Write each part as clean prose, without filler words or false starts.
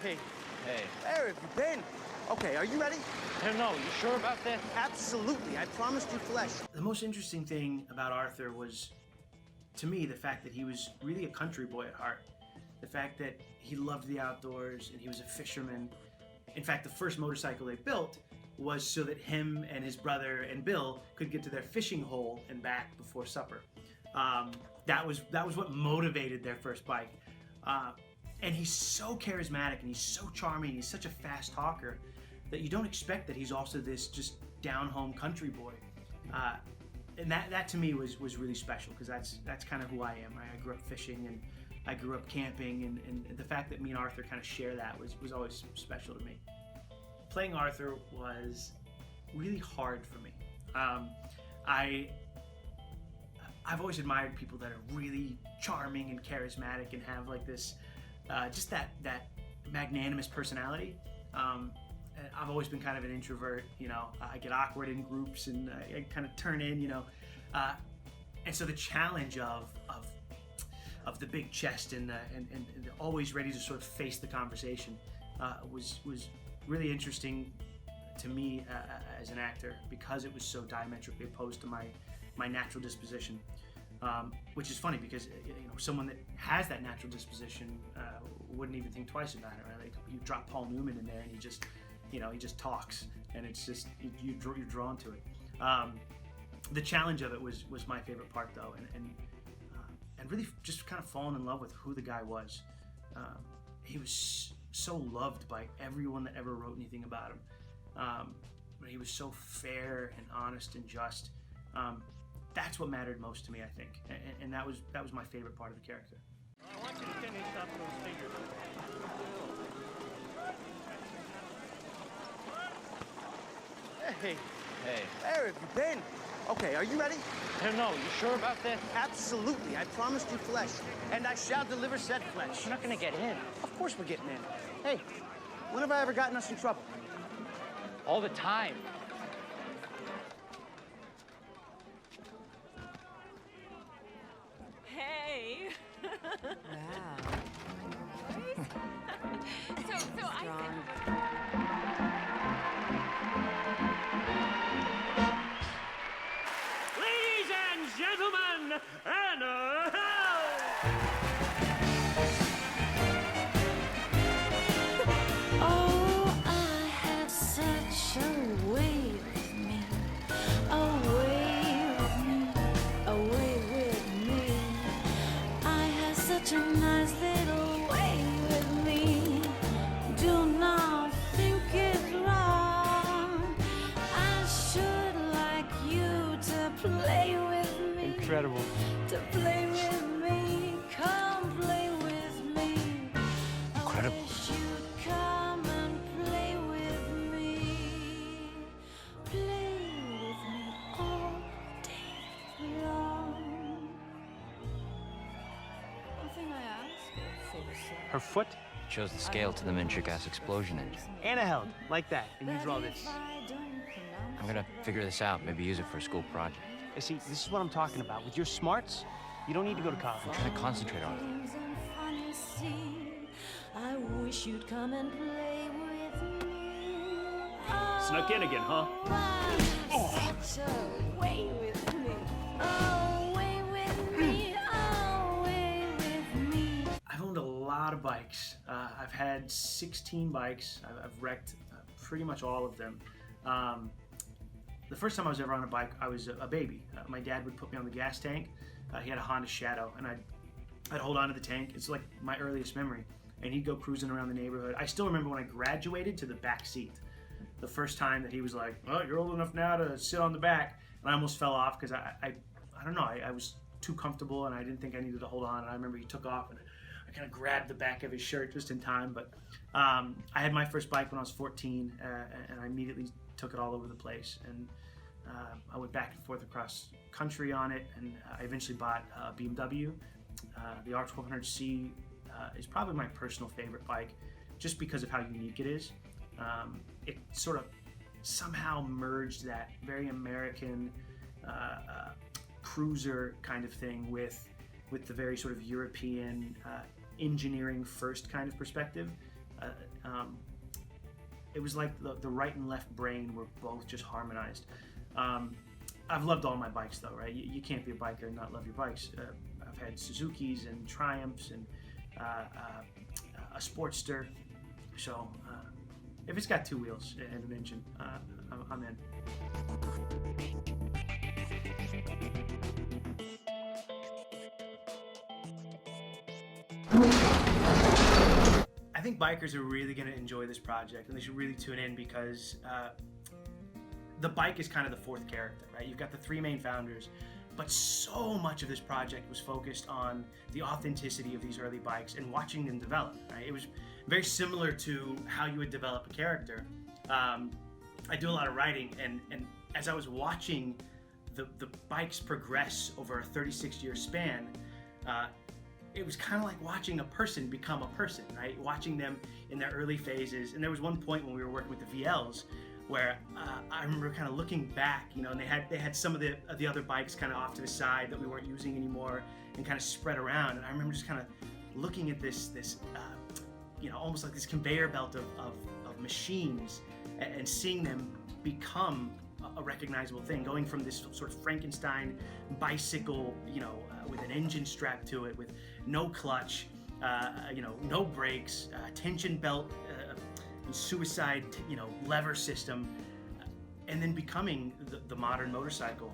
Hey, Hey. where have you been? Okay, are you ready? I don't know. You sure about that? Absolutely. I promised you flesh. The most interesting thing about Arthur was, to me, the fact that he was really a country boy at heart. The fact that he loved the outdoors and he was a fisherman. In fact, the first motorcycle they built was so that him and his brother and Bill could get to their fishing hole and back before supper. That was what motivated their first bike. And he's so charismatic and he's so charming. He's such a fast talker that you don't expect that he's also this just down-home country boy. And that to me was really special, because that's kind of who I am. I grew up fishing and I grew up camping, and the fact that me and Arthur kind of share that was always special to me. Playing Arthur was really hard for me. I've always admired people that are really charming and charismatic and have like this, just that magnanimous personality. I've always been kind of an introvert, you know. I get awkward in groups and I kind of turn in, you know. And so the challenge of the big chest and always ready to sort of face the conversation was really interesting to me as an actor, because it was so diametrically opposed to my natural disposition. Which is funny, because someone that has that natural disposition wouldn't even think twice about it, right? Like, you drop Paul Newman in there and he just talks, and it's just you're drawn to it. The challenge of it was my favorite part, though, and really just kind of falling in love with who the guy was. He was so loved by everyone that ever wrote anything about him. But he was so fair and honest and just. That's what mattered most to me, I think, and that was my favorite part of the character. I want you to finish up those figures. Hey, Hey. where have you been? Okay, are you ready? I don't know. You sure about that? Absolutely. I promised you flesh, and I shall deliver said flesh. We're not gonna get in. Of course we're getting in. Hey, when have I ever gotten us in trouble? All the time. Hey. Wow. So I Ladies and gentlemen, Anna Oh, I have such a way with me, a way with me, a way with me. I have such a nice little way with me. Do not think it's wrong. I should like you to play with me. Incredible. To play with me, come play with me. Incredible. I wish you'd come and play with me. Play with me all day long. One thing I ask. Her foot? Shows the scale to the miniature gas explosion engine. Anna held like that, and you draw this. I'm gonna figure this out, maybe use it for a school project. You see, this is what I'm talking about. With your smarts, you don't need to go to college. I'm trying to concentrate on it. I wish you'd come and play with me. Snuck in again, huh? Oh. Such a way with me. Oh, way with me. Oh, way with me. I've owned a lot of bikes. I've had 16 bikes. I've wrecked pretty much all of them. The first time I was ever on a bike, I was a baby. My dad would put me on the gas tank. He had a Honda Shadow, and I'd hold on to the tank. It's like my earliest memory. And he'd go cruising around the neighborhood. I still remember when I graduated to the back seat. The first time that he was like, "Oh, you're old enough now to sit on the back," and I almost fell off because I don't know. I was too comfortable, and I didn't think I needed to hold on. And I remember he took off, and I kind of grabbed the back of his shirt just in time. But I had my first bike when I was 14, and I immediately took it all over the place. And I went back and forth across country on it, and I eventually bought a BMW. The R1200C is probably my personal favorite bike, just because of how unique it is. It sort of somehow merged that very American cruiser kind of thing with the very sort of European engineering first kind of perspective. It was like the right and left brain were both just harmonized. I've loved all my bikes though, right? You can't be a biker and not love your bikes. I've had Suzukis and Triumphs and a Sportster. So if it's got two wheels and an engine, I'm in. I think bikers are really going to enjoy this project, and they should really tune in because the bike is kind of the fourth character, right? You've got the three main founders, but so much of this project was focused on the authenticity of these early bikes and watching them develop, right? It was very similar to how you would develop a character. I do a lot of writing, and as I was watching the bikes progress over a 36-year span, it was kind of like watching a person become a person, right? Watching them in their early phases. And there was one point when we were working with the VLs where I remember kind of looking back, you know, and they had some of the other bikes kind of off to the side that we weren't using anymore and kind of spread around. And I remember just kind of looking at this you know, almost like this conveyor belt of machines and seeing them become a recognizable thing, going from this sort of Frankenstein bicycle, you know, with an engine strapped to it, with no clutch, you know, no brakes, tension belt, suicide, you know, lever system, and then becoming the modern motorcycle.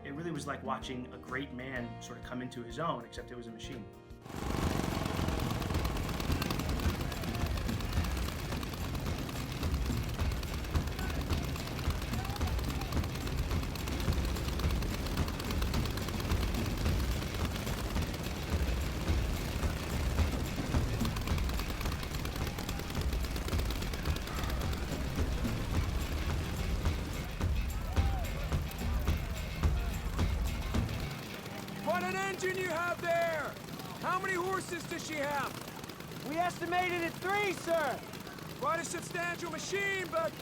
It really was like watching a great man sort of come into his own, except it was a machine. What an engine you have there! How many horses does she have? We estimated at 3, sir. Quite a substantial machine, but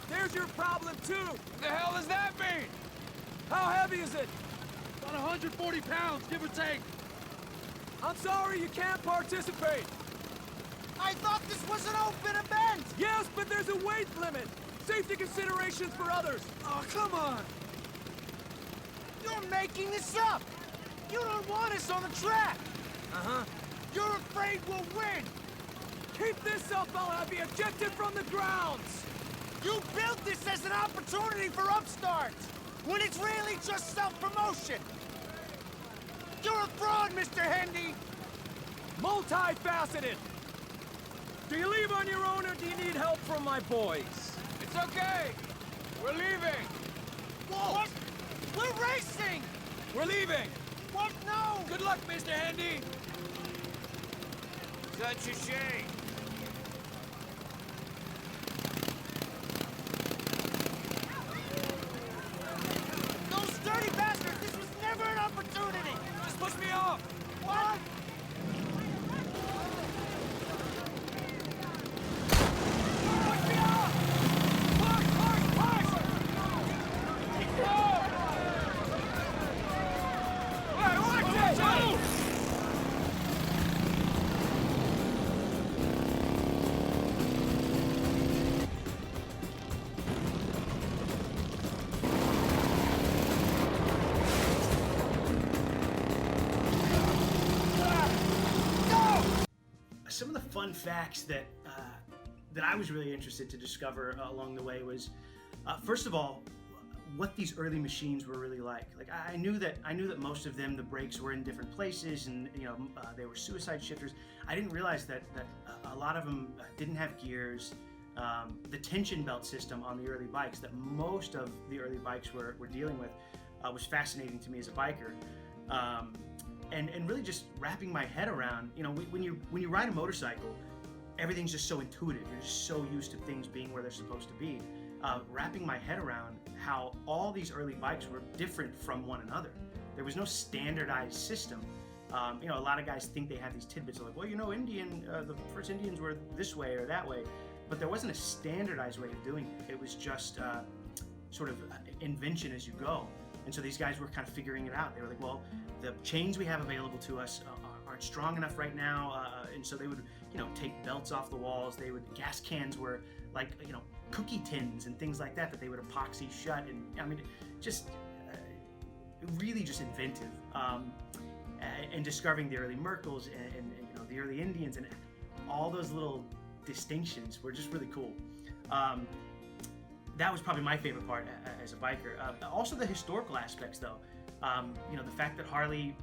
there's your problem too. What the hell does that mean? How heavy is it? About 140 pounds, give or take. I'm sorry you can't participate. I thought this was an open event. Yes, but there's a weight limit. Safety considerations for others. Oh, come on. You're making this up. You don't want us on the track. Uh-huh. You're afraid we'll win. Keep this up, I'll have you ejected from the grounds. You built this as an opportunity for upstarts, when it's really just self-promotion. You're a fraud, Mr. Hendy. Multifaceted. Do you leave on your own or do you need help from my boys? It's okay. We're leaving. Whoa! What? We're racing! We're leaving. What? No! Good luck, Mr. Handy. Such a shame. Those dirty bastards! This was never an opportunity! Just push me off. What? Push me off. Push, push, push. Oh. Hey, watch it, Joe. Some of the fun facts that I was really interested to discover along the way was, first of all, what these early machines were really like. Like I knew that most of them, the brakes were in different places, and you know they were suicide shifters. I didn't realize that a lot of them didn't have gears. The tension belt system on the early bikes that most of the early bikes were dealing with was fascinating to me as a biker. And really just wrapping my head around, you know, when you ride a motorcycle, everything's just so intuitive. You're just so used to things being where they're supposed to be. Wrapping my head around how all these early bikes were different from one another. There was no standardized system. You know, a lot of guys think they have these tidbits of like, well, you know, the first Indians were this way or that way, but there wasn't a standardized way of doing it. It was just sort of invention as you go. And so these guys were kind of figuring it out. They were like, well, the chains we have available to us are aren't strong enough right now, and so they would, take belts off the walls. Gas cans were like, cookie tins and things like that they would epoxy shut, and I mean, just really just inventive, and discovering the early Merkles and the early Indians and all those little distinctions were just really cool. That was probably my favorite part as a biker. Also the historical aspects, though. The fact that Harley,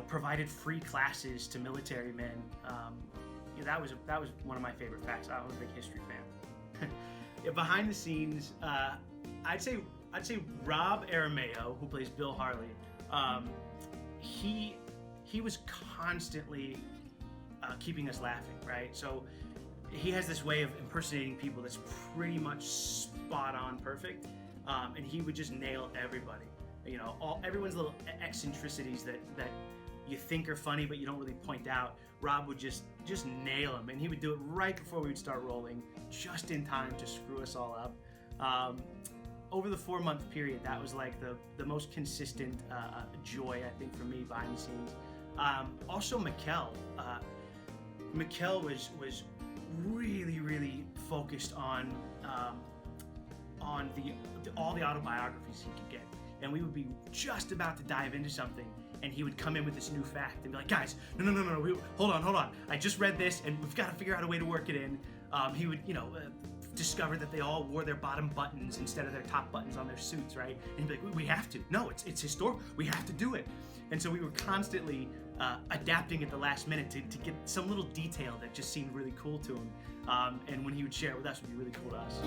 provided free classes to military men. That was one of my favorite facts. I was a big history fan. Yeah, behind the scenes, I'd say Rob Arameo, who plays Bill Harley, he was constantly keeping us laughing, right? So he has this way of impersonating people that's pretty much spot on perfect, and he would just nail everybody. Everyone's little eccentricities that you think are funny but you don't really point out. Rob would just nail them, and he would do it right before we would start rolling, just in time to screw us all up. Over the 4-month period, that was like the most consistent joy, I think, for me behind the scenes. Also, Mikkel. Mikkel was really, really focused on all the autobiographies he could get. And we would be just about to dive into something, and he would come in with this new fact and be like, guys, no, hold on. I just read this, and we've got to figure out a way to work it in. He would, discover that they all wore their bottom buttons instead of their top buttons on their suits, right? And he'd be like, we have to. No, it's historical. We have to do it. And so we were constantly adapting at the last minute to get some little detail that just seemed really cool to him. And when he would share it with us, it would be really cool to us.